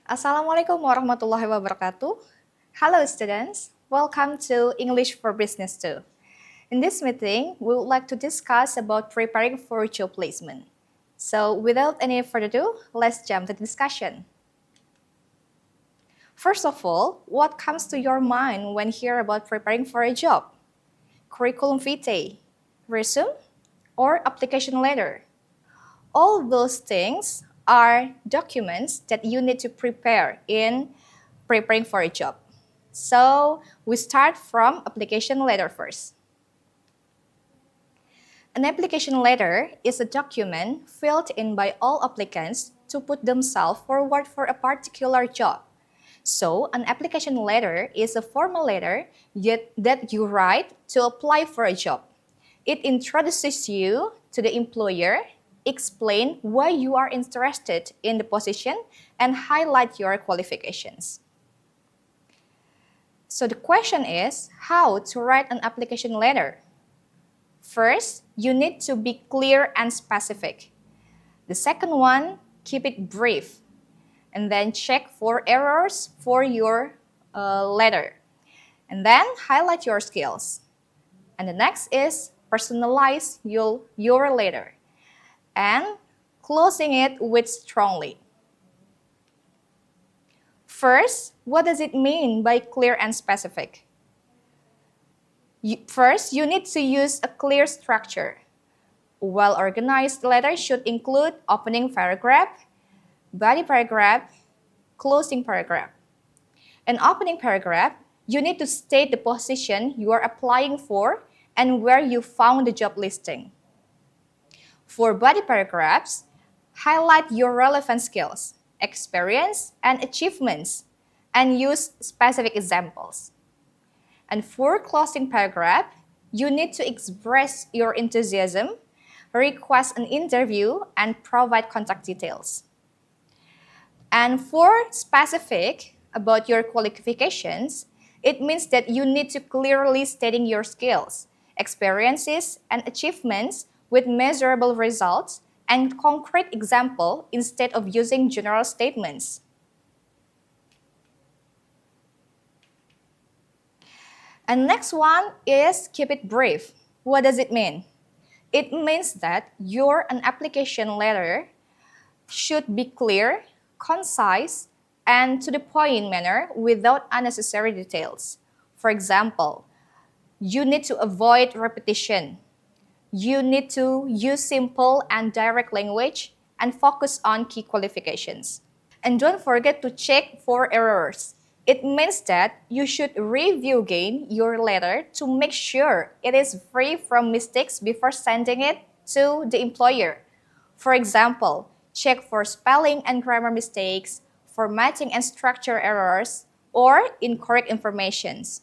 Assalamualaikum warahmatullahi wabarakatuh. Hello students, welcome to English for Business 2. In this meeting, we would like to discuss about preparing for job placement. So without any further ado, let's jump to the discussion. First of all, what comes to your mind when you hear about preparing for a job? Curriculum vitae, resume, or application letter? All those things are documents that you need to prepare in preparing for a job. So we start from application letter first. An application letter is a document filled in by all applicants to put themselves forward for a particular job. So an application letter is a formal letter that you write to apply for a job. It introduces you to the employer, explain why you are interested in the position, and highlight your qualifications. So the question is, how to write an application letter? First, you need to be clear and specific. The second one, keep it brief. And then check for errors for your letter. And then highlight your skills. And the next is personalize your letter. And closing it with strongly. First, what does it mean by clear and specific? First, you need to use a clear structure. A well-organized letter should include opening paragraph, body paragraph, closing paragraph. In opening paragraph, you need to state the position you are applying for and where you found the job listing. For body paragraphs, highlight your relevant skills, experience, and achievements, and use specific examples. And for closing paragraph, you need to express your enthusiasm, request an interview, and provide contact details. And for specific about your qualifications, it means that you need to clearly stating your skills, experiences, and achievements with measurable results and concrete example instead of using general statements. And next one is keep it brief. What does it mean? It means that an application letter should be clear, concise, and to the point manner without unnecessary details. For example, you need to avoid repetition. You need to use simple and direct language and focus on key qualifications. And don't forget to check for errors. It means that you should review again your letter to make sure it is free from mistakes before sending it to the employer. For example, check for spelling and grammar mistakes, formatting and structure errors, or incorrect informations.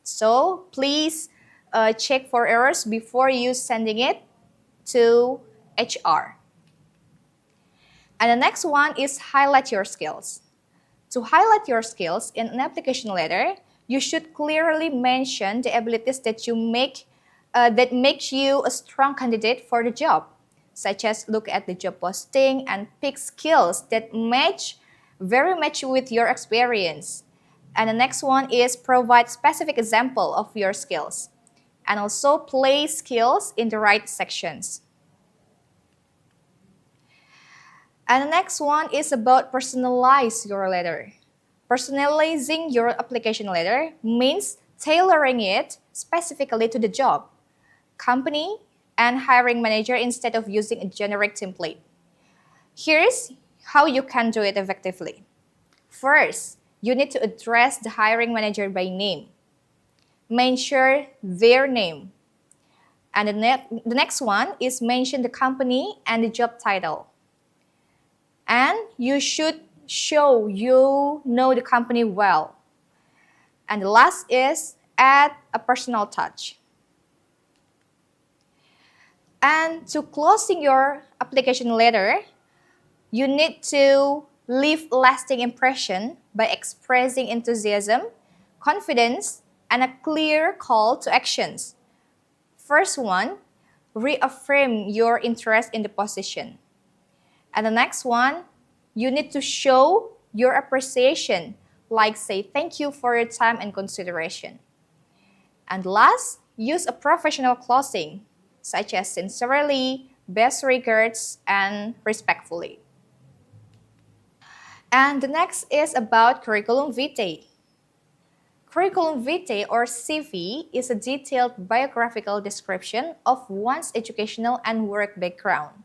So please check for errors before you sending it to HR. And the next one is highlight your skills. To highlight your skills in an application letter, you should clearly mention the abilities that that makes you a strong candidate for the job, such as look at the job posting and pick skills that match with your experience. And the next one is provide specific example of your skills, and also place skills in the right sections. And the next one is about personalize your letter. Personalizing your application letter means tailoring it specifically to the job, company, and hiring manager instead of using a generic template. Here's how you can do it effectively. First, you need to address the hiring manager by name. Mention their name. And the next one is mention the company and the job title. And you should show you know the company well. And the last is add a personal touch. And to closing your application letter, you need to leave lasting impression by expressing enthusiasm, confidence, and a clear call to actions. First one, reaffirm your interest in the position. And the next one, you need to show your appreciation, like say thank you for your time and consideration. And last, use a professional closing, such as sincerely, best regards, and respectfully. And the next is about curriculum vitae. Curriculum vitae or CV is a detailed biographical description of one's educational and work background.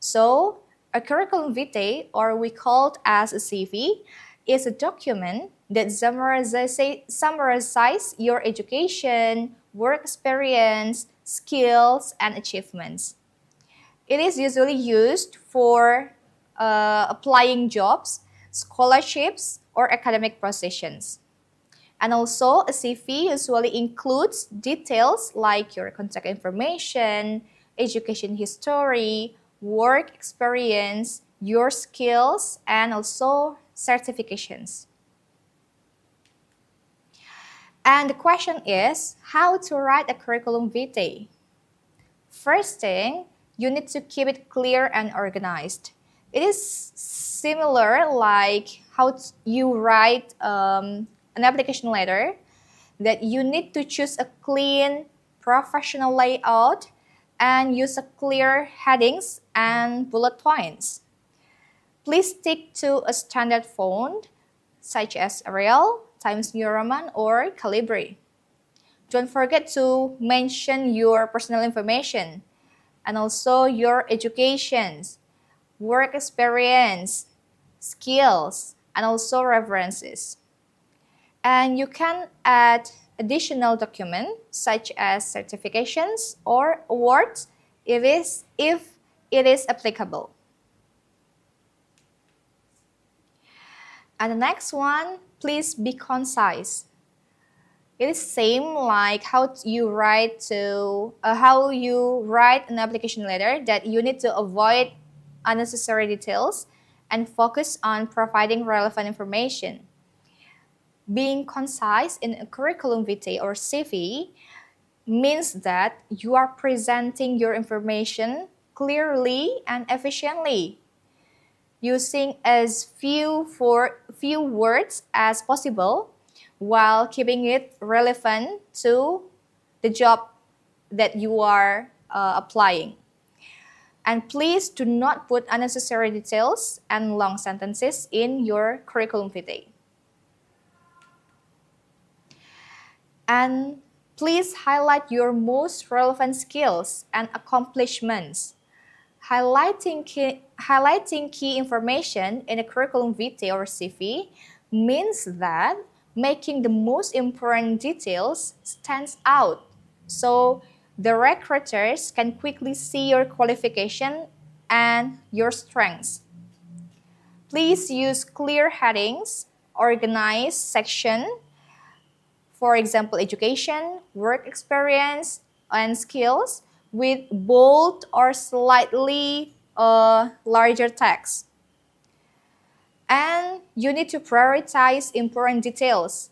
So, a curriculum vitae, or we call it as a CV, is a document that summarizes your education, work experience, skills, and achievements. It is usually used for applying jobs, scholarships, or academic positions. And also, a CV usually includes details like your contact information, education history, work experience, your skills, and also certifications. And the question is, how to write a curriculum vitae? First thing, you need to keep it clear and organized. It is similar like how you write an application letter, that you need to choose a clean, professional layout and use a clear headings and bullet points. Please stick to a standard font such as Arial, Times New Roman, or Calibri. Don't forget to mention your personal information and also your educations, work experience, skills, and also references. And you can add additional documents such as certifications or awards if it is applicable. And the next one, please be concise. It is same like how you write an application letter, that you need to avoid unnecessary details and focus on providing relevant information. Being concise in a curriculum vitae or CV means that you are presenting your information clearly and efficiently, using as few words as possible while keeping it relevant to the job that you are applying. And please do not put unnecessary details and long sentences in your curriculum vitae. And please highlight your most relevant skills and accomplishments. Highlighting key information in a curriculum vitae or CV means that making the most important details stands out, so the recruiters can quickly see your qualification and your strengths. Please use clear headings, organized section, for example, education, work experience, and skills, with bold or slightly larger text. And you need to prioritize important details,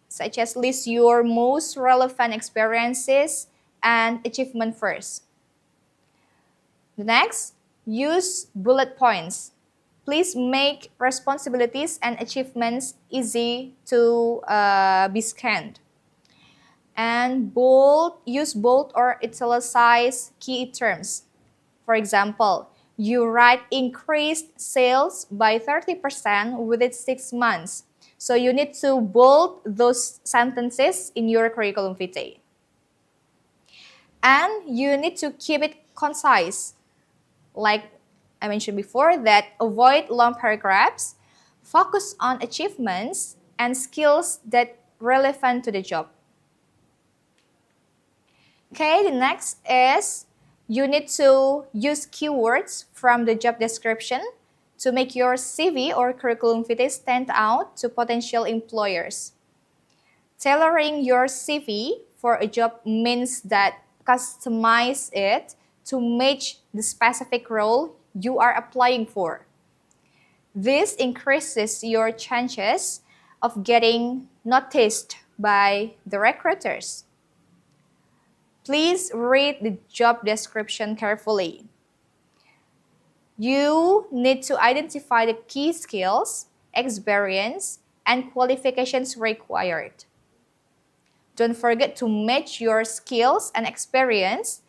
such as list your most relevant experiences and achievement first. The next, use bullet points. Please make responsibilities and achievements easy to be scanned. And use bold or italicized key terms. For example, you write increased sales by 30% within 6 months. So you need to bold those sentences in your curriculum vitae. And you need to keep it concise. Like I mentioned before, that avoid long paragraphs, focus on achievements and skills that relevant to the job. Okay, the next is you need to use keywords from the job description to make your CV or curriculum vitae stand out to potential employers. Tailoring your CV for a job means that customize it to match the specific role you are applying for. This increases your chances of getting noticed by the recruiters. Please read the job description carefully. You need to identify the key skills experience, and qualifications required. Don't forget to match your skills and experience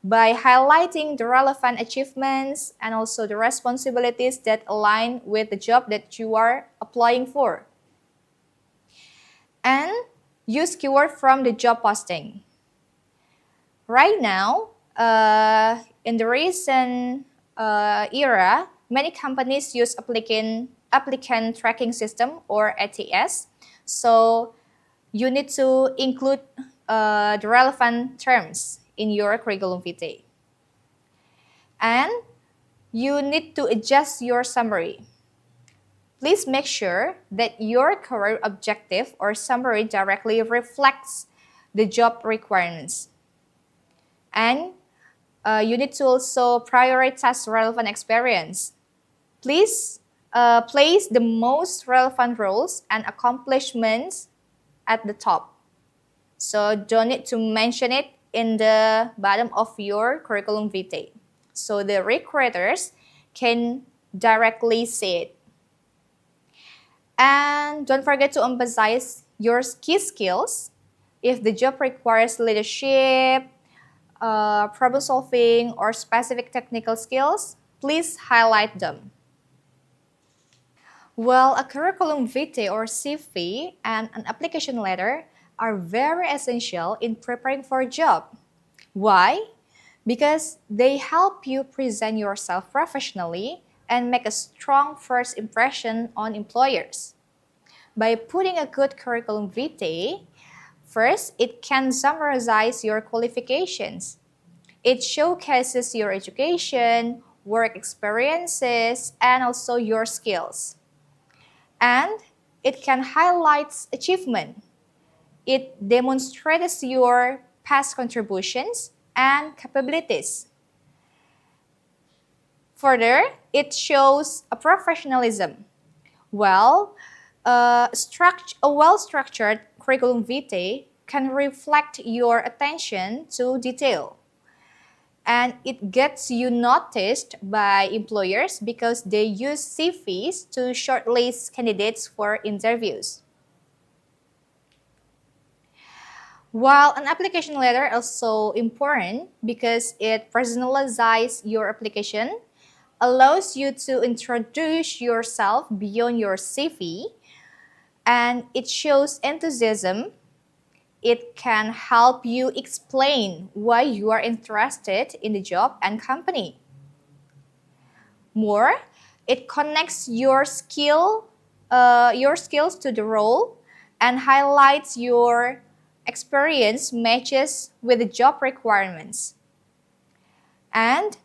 by highlighting the relevant achievements and also the responsibilities that align with the job that you are applying for. And use keyword from the job posting. Right now, in the recent era, many companies use applicant tracking system or ATS. So you need to include the relevant terms in your curriculum vitae. And you need to adjust your summary. Please make sure that your career objective or summary directly reflects the job requirements. And you need to also prioritize relevant experience. Please place the most relevant roles and accomplishments at the top. So don't need to mention it in the bottom of your curriculum vitae. So the recruiters can directly see it. And don't forget to emphasize your key skills. If the job requires leadership, problem solving, or specific technical skills, please highlight them. Well, a curriculum vitae or CV and an application letter are very essential in preparing for a job. Why? Because they help you present yourself professionally and make a strong first impression on employers. By putting a good curriculum vitae, first, it can summarize your qualifications. It showcases your education, work experiences, and also your skills. And it can highlight achievement. It demonstrates your past contributions and capabilities. Further, it shows a professionalism. Well, a well-structured curriculum vitae can reflect your attention to detail. And it gets you noticed by employers because they use CVs to shortlist candidates for interviews. While an application letter is also important because it personalizes your application, allows you to introduce yourself beyond your CV, and it shows enthusiasm. It can help you explain why you are interested in the job and company. More, it connects your skills to the role and highlights your experience matches with the job requirements. And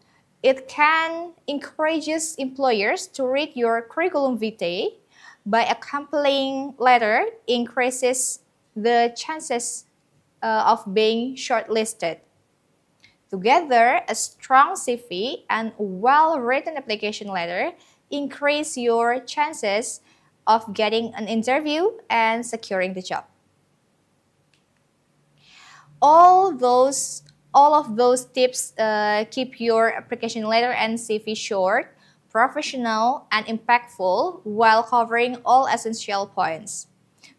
it can encourage employers to read your curriculum vitae by accompanying letter increases the chances of being shortlisted. Together, a strong CV and well-written application letter increase your chances of getting an interview and securing the job. All of those tips keep your application letter and CV short, professional, and impactful while covering all essential points.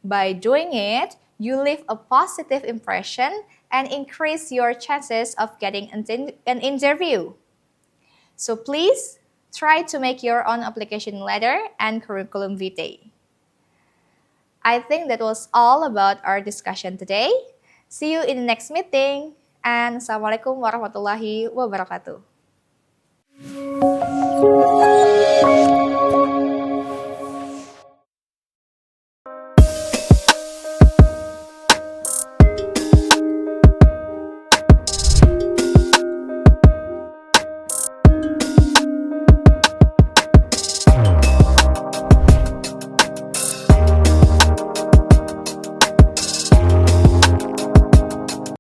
By doing it, you leave a positive impression and increase your chances of getting an interview. So please try to make your own application letter and curriculum vitae. I think that was all about our discussion today. See you in the next meeting, and Assalamualaikum warahmatullahi wabarakatuh.